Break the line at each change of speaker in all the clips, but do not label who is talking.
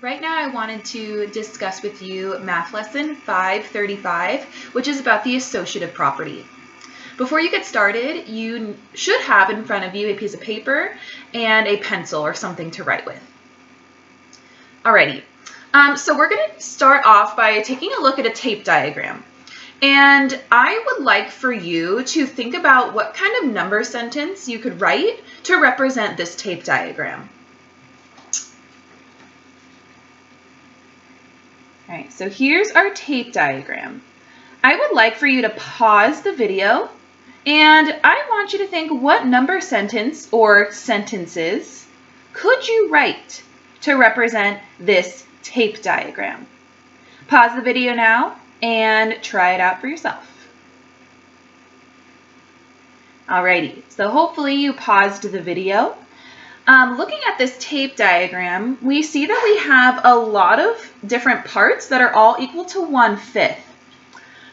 Right now I wanted to discuss with you math lesson 535, which is about the associative property. Before you get started, you should have in front of you a piece of paper and a pencil or something to write with. Alrighty, so we're going to start off by taking a look at a tape diagram. And I would like for you to think about what kind of number sentence you could write to represent this tape diagram. All right, so here's our tape diagram. I would like for you to pause the video, and I want you to think, what number sentence or sentences could you write to represent this tape diagram? Pause the video now and try it out for yourself. Alrighty, so hopefully you paused the video. Looking at this tape diagram, we see that we have a lot of different parts that are all equal to 1/5.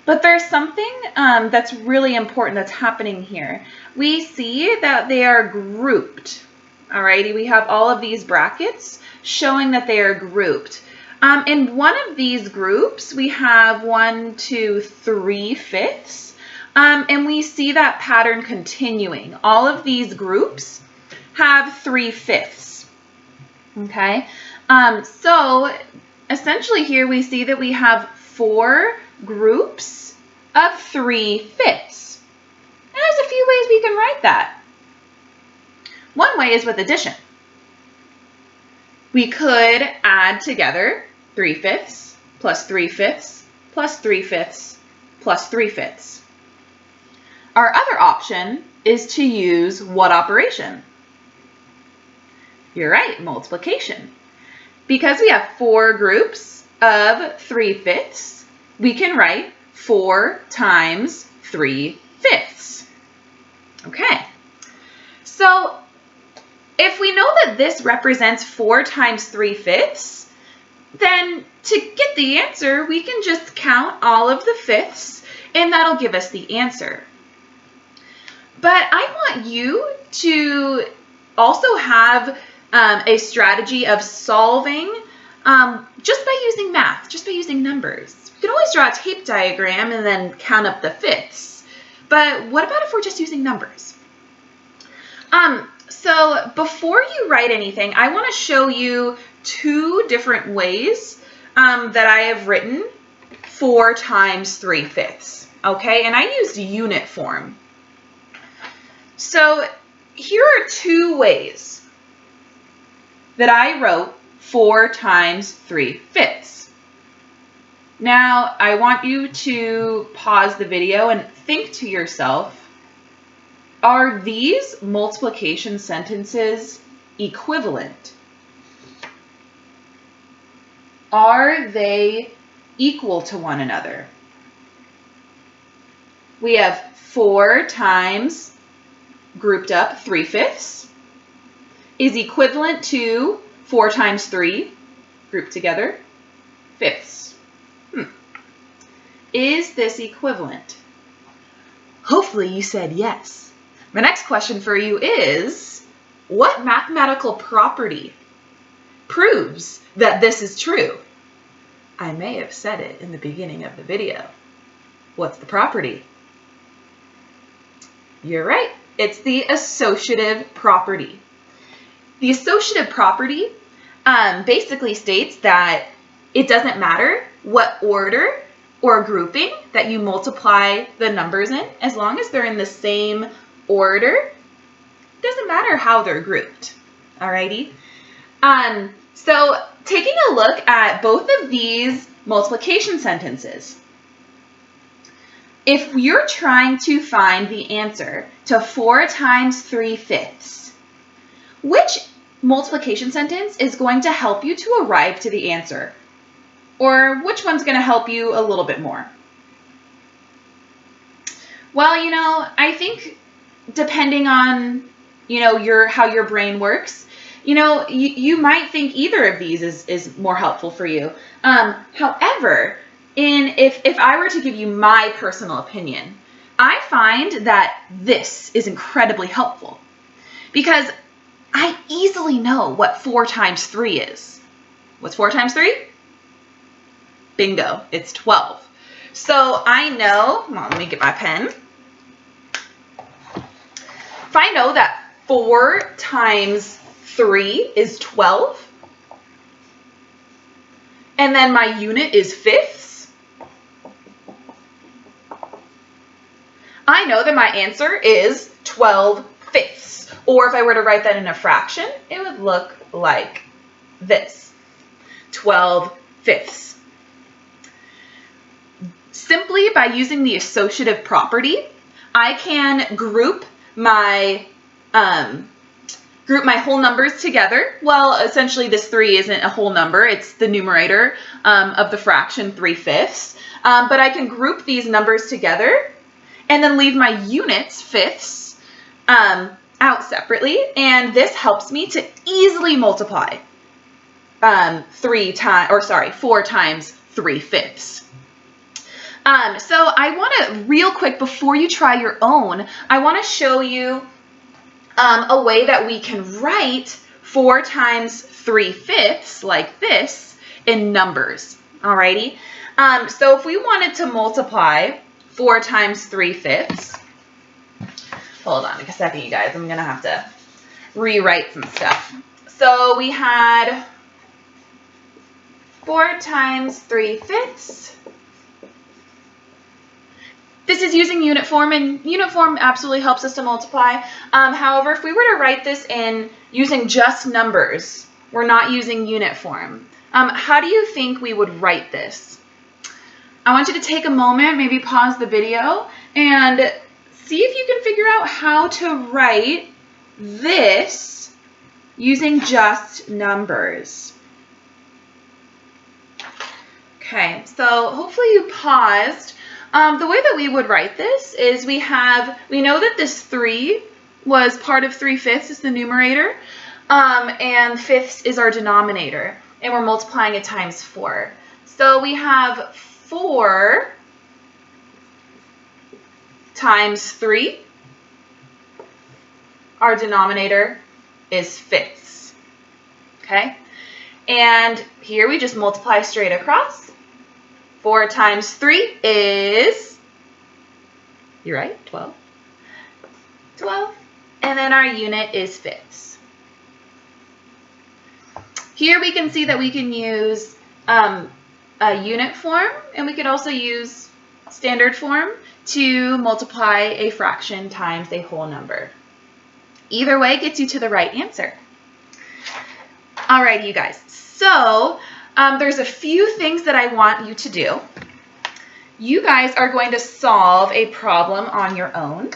But there's something that's really important that's happening here. We see that they are grouped. Alrighty, we have all of these brackets showing that they are grouped. In one of these groups, we have 1, 2, 3/5, and we see that pattern continuing. All of these groups have 3/5. Okay, so essentially here we see that we have 4 groups of 3/5. And there's a few ways we can write that. One way is with addition. We could add together 3/5 plus 3/5 plus 3/5 plus 3/5. Our other option is to use what operation? You're right, multiplication. Because we have 4 groups of 3/5, we can write 4 times 3/5. Okay, so if we know that this represents 4 times 3/5, then to get the answer, we can just count all of the fifths, and that'll give us the answer. But I want you to also have a strategy of solving just by using math, just by using numbers. You can always draw a tape diagram and then count up the fifths. But what about if we're just using numbers? So before you write anything, I want to show you 2 different ways that I have written 4 times 3/5. Okay, and I used unit form. So here are 2 ways that I wrote 4 times 3/5. Now, I want you to pause the video and think to yourself, are these multiplication sentences equivalent? Are they equal to one another? We have 4 times grouped up 3/5 is equivalent to 4 times 3 grouped together fifths. Is this equivalent? Hopefully you said yes. My next question for you is, what mathematical property proves that this is true? I may have said it in the beginning of the video. What's the property? You're right. It's the associative property. The associative property basically states that it doesn't matter what order or grouping that you multiply the numbers in, as long as they're in the same order. It doesn't matter how they're grouped. Alrighty. So taking a look at both of these multiplication sentences, if you're trying to find the answer to 4 times 3/5, which multiplication sentence is going to help you to arrive to the answer? Or which one's going to help you a little bit more? Well, I think depending on, how your brain works, you might think either of these is more helpful for you. However, if I were to give you my personal opinion, I find that this is incredibly helpful because I easily know what 4 times 3 is. What's 4 times 3? Bingo, it's 12. So I know, come on, let me get my pen. If I know that 4 times 3 is 12, and then my unit is fifths, I know that my answer is 12 fifths. Or if I were to write that in a fraction, it would look like this, 12 fifths. Simply by using the associative property, I can group my whole numbers together. Well, essentially this 3 isn't a whole number, it's the numerator of the fraction 3 fifths. But I can group these numbers together and then leave my units, fifths, out separately. And this helps me to easily multiply 4 times 3 fifths. So I want to, real quick, before you try your own, I want to show you a way that we can write 4 times 3 fifths like this in numbers. Alrighty. So if we wanted to multiply 4 times 3 fifths, hold on a second, you guys, I'm going to have to rewrite some stuff. So we had 4 times 3 fifths. This is using unit form, and unit form absolutely helps us to multiply. However, if we were to write this in using just numbers, we're not using unit form. How do you think we would write this? I want you to take a moment, maybe pause the video, and see if you can figure out how to write this using just numbers. Okay, so hopefully you paused. The way that we would write this is we know that this 3 was part of 3 fifths, is the numerator, and fifths is our denominator, and we're multiplying it times 4. So we have 4 times 3. Our denominator is fifths, okay? And here we just multiply straight across. 4 times 3 is, you're right, 12. 12. And then our unit is fifths. Here we can see that we can use a unit form, and we could also use standard form to multiply a fraction times a whole number. Either way gets you to the right answer. All right, you guys. So there's a few things that I want you to do. You guys are going to solve a problem on your own.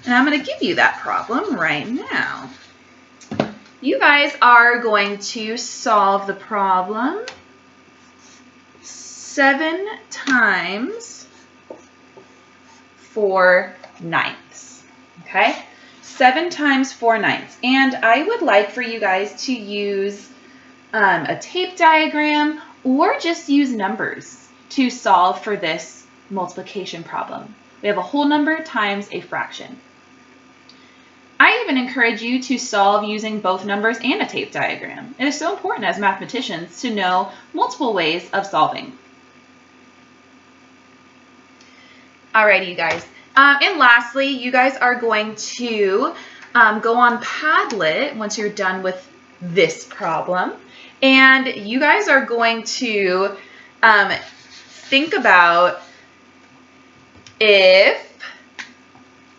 And I'm going to give you that problem right now. You guys are going to solve the problem 7 times 4 ninths. Okay? 7 times 4 ninths. And I would like for you guys to use a tape diagram or just use numbers to solve for this multiplication problem. We have a whole number times a fraction. I even encourage you to solve using both numbers and a tape diagram. It is so important as mathematicians to know multiple ways of solving. Alrighty, you guys. And lastly, you guys are going to go on Padlet once you're done with this problem. And you guys are going to think about if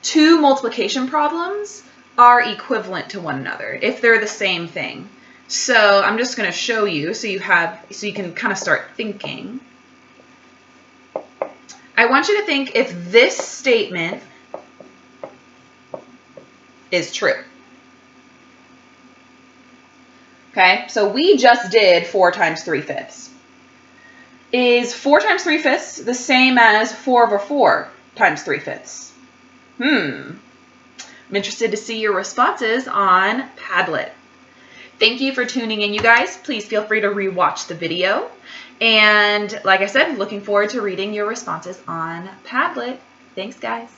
2 multiplication problems are equivalent to one another, if they're the same thing. So I'm just going to show you so you can kind of start thinking. I want you to think if this statement is true. Okay, so we just did 4 times 3 fifths. Is 4 times 3 fifths the same as 4 over 4 times 3 fifths? I'm interested to see your responses on Padlet. Thank you for tuning in, you guys. Please feel free to rewatch the video. And like I said, looking forward to reading your responses on Padlet. Thanks, guys.